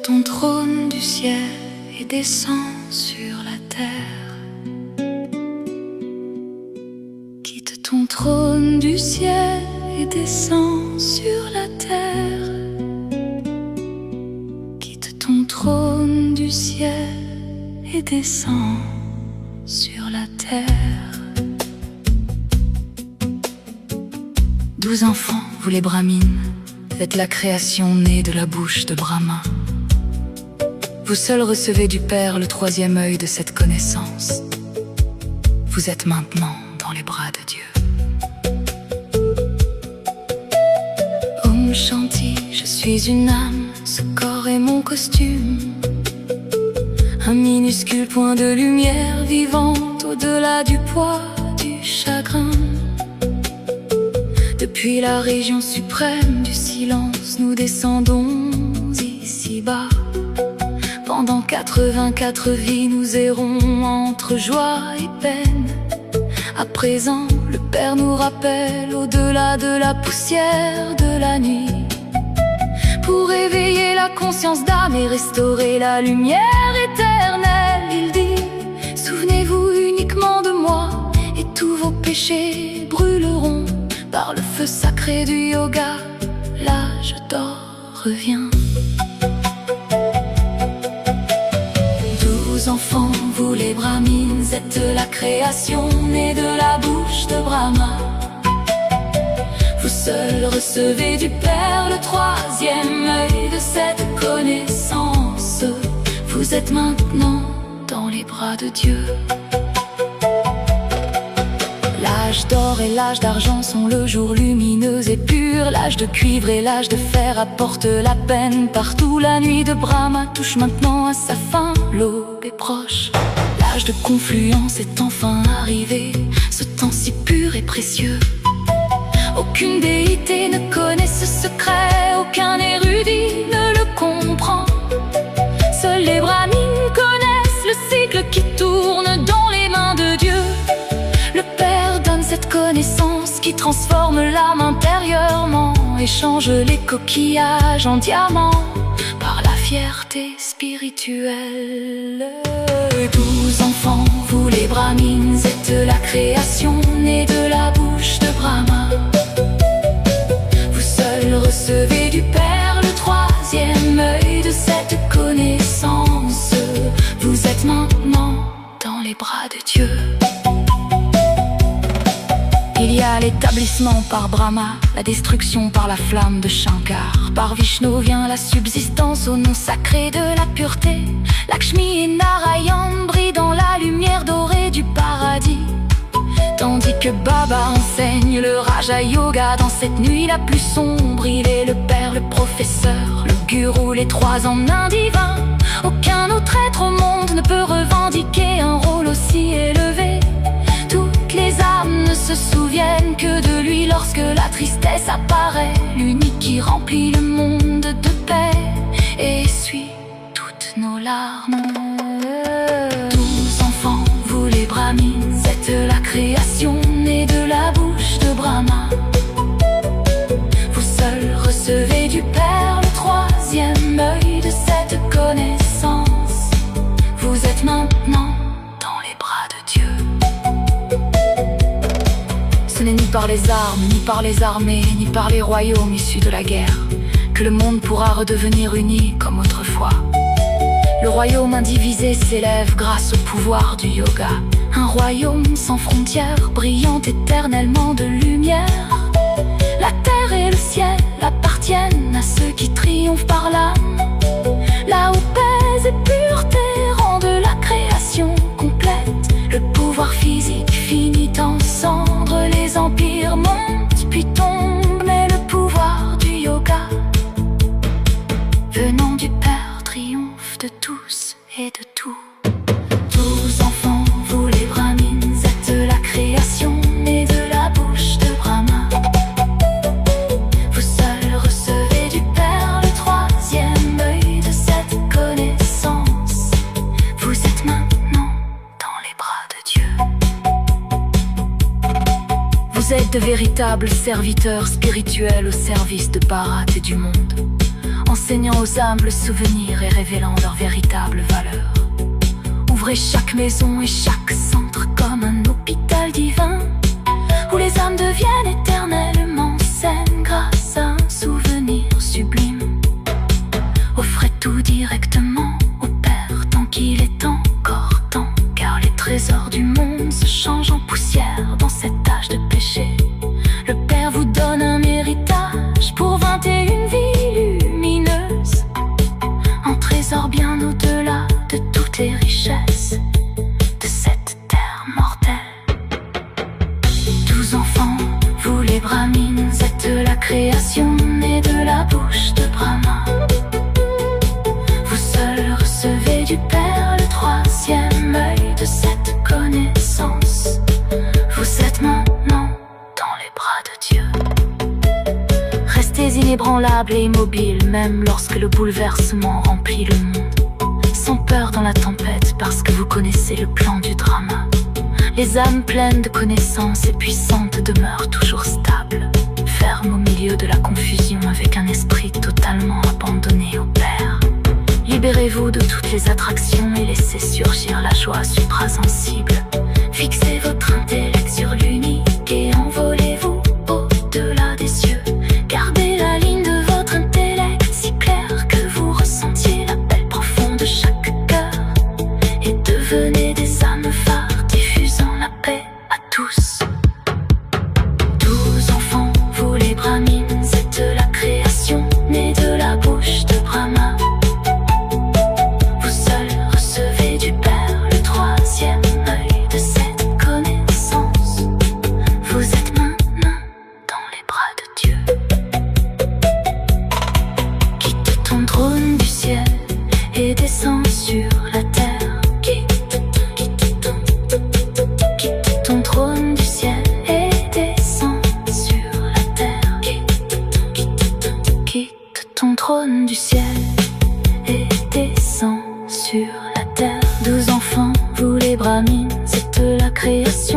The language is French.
ton trône du ciel et descends sur la terre. Quitte ton trône du ciel et descends sur la terre. Quitte ton trône du ciel et descends sur la terre. 12 enfants, vous les Brahmines, êtes la création née de la bouche de Brahma. Vous seuls recevez du Père le troisième œil de cette connaissance. Vous êtes maintenant dans les bras de Dieu. Om Shanti, je suis une âme, ce corps est mon costume. Un minuscule point de lumière vivante au-delà du poids du chagrin. Depuis la région suprême du silence, nous descendons ici-bas. Pendant 84 vies, nous errons entre joie et peine. À présent, le Père nous rappelle au-delà de la poussière de la nuit. Pour éveiller la conscience d'âme et restaurer la lumière éternelle, il dit: souvenez-vous uniquement de moi, et tous vos péchés brûleront par le feu sacré du yoga. L'âge d'or revient. 12 enfants, vous les Brahmines, êtes la création née de la bouche de Brahma. Vous seuls recevez du Père le troisième œil de cette connaissance. Vous êtes maintenant dans les bras de Dieu. L'âge d'or et l'âge d'argent sont le jour lumineux et pur. L'âge de cuivre et l'âge de fer apportent la peine partout. La nuit de Brahma touche maintenant à sa fin. L'aube est proche, l'âge de confluence est enfin arrivé. Ce temps si pur et précieux, aucune déité ne connaît ce secret, aucun érudit ne le comprend. Seuls les Brahmines connaissent le cycle qui tourne dans les mains de Dieu. Le Père donne cette connaissance qui transforme l'âme intérieurement et change les coquillages en diamants par la fierté spirituelle. 12 enfants, vous les Brahmines, êtes la création née de la bouche de Brahma. Vous seuls recevez du Père le troisième œil de cette connaissance. Vous êtes maintenant dans les bras de Dieu. Il y a l'établissement par Brahma, la destruction par la flamme de Shankar. Par Vishnu vient la subsistance au nom sacré de la pureté. Lakshmi et Narayan brillent dans la lumière dorée du paradis. Tandis que Baba enseigne le Raja Yoga dans cette nuit la plus sombre. Il est le Père, le professeur, le guru, les trois en un divin. Aucun autre être au monde ne peut revendiquer un rôle aussi élevé. Toutes les âmes ne se souviennent que de lui lorsque la tristesse apparaît. L'unique qui remplit le monde de paix et essuie toutes nos larmes. 12 enfants, vous les Brahmines, êtes la création née de la bouche de Brahma. Vous seuls recevez du Père le troisième œil de cette connaissance. Vous êtes maintenant dans les bras de Dieu. Ce n'est ni par les armes, ni par les armées, ni par les royaumes issus de la guerre que le monde pourra redevenir uni comme autrefois. Le royaume indivisé s'élève grâce au pouvoir du yoga. Un royaume sans frontières, brillant éternellement de lumière. La terre et le ciel appartiennent à ceux qui triomphent par l'âme. Là où paix et pureté rendent la création complète. Le pouvoir physique finit en cendres, les empires montent puis tombent. Mais le pouvoir du yoga venant du Père triomphe de tous et de tout. 12 enfants, vous les Brahmines, êtes la création née de la bouche de Brahma. Vous seuls recevez du Père le troisième œil de cette connaissance. Vous êtes maintenant dans les bras de Dieu. Vous êtes de véritables serviteurs spirituels au service de Bharat et du monde. enseignant aux âmes le souvenir et révélant leur véritable valeur. Ouvrez chaque maison et chaque centre comme un hôpital divin, où les âmes deviennent éternellement saines grâce à un souvenir sublime. Offrez tout directement au Père tant qu'il est encore temps, car les trésors du monde se changent en poussière dans cet âge de péché. Le Père vous donne un héritage pour 21 vies lumineuses, un trésor bien au-delà de toutes les richesses de cette terre mortelle. 12 enfants, vous les Brahmines, êtes la création née de la bouche de Brahma. Vous seuls recevez du Père le troisième œil de cette connaissance. Vous êtes maintenant dans les bras de Dieu. Restez inébranlables et immobiles, même lorsque le bouleversement remplit le monde. Sans peur dans la tempête, parce que vous connaissez le plan du drama. Les âmes pleines de connaissances et puissantes demeurent toujours stables, fermes au milieu de la confusion, avec un esprit totalement abandonné au Père. Libérez-vous de toutes les attractions et laissez surgir la joie suprasensible. Fixez votre intellect sur l'unique et envolez-vous au-delà des cieux. Gardez la ligne de votre intellect si claire que vous ressentiez l'appel profond de chaque cœur, et devenez des âmes phares diffusant la paix à tous. 12 enfants, vous les Brahmines, êtes la création née de la bouche de Brahma. Vous seuls recevez du Père le troisième œil de cette connaissance. Vous êtes maintenant dans les bras de Dieu. Quitte ton trône du ciel et descends sur la terre. Quitte ton trône du ciel et descends sur la terre. Quitte ton trône du ciel et descends sur la terre. 12 enfants, vous les Brahmines, êtes la création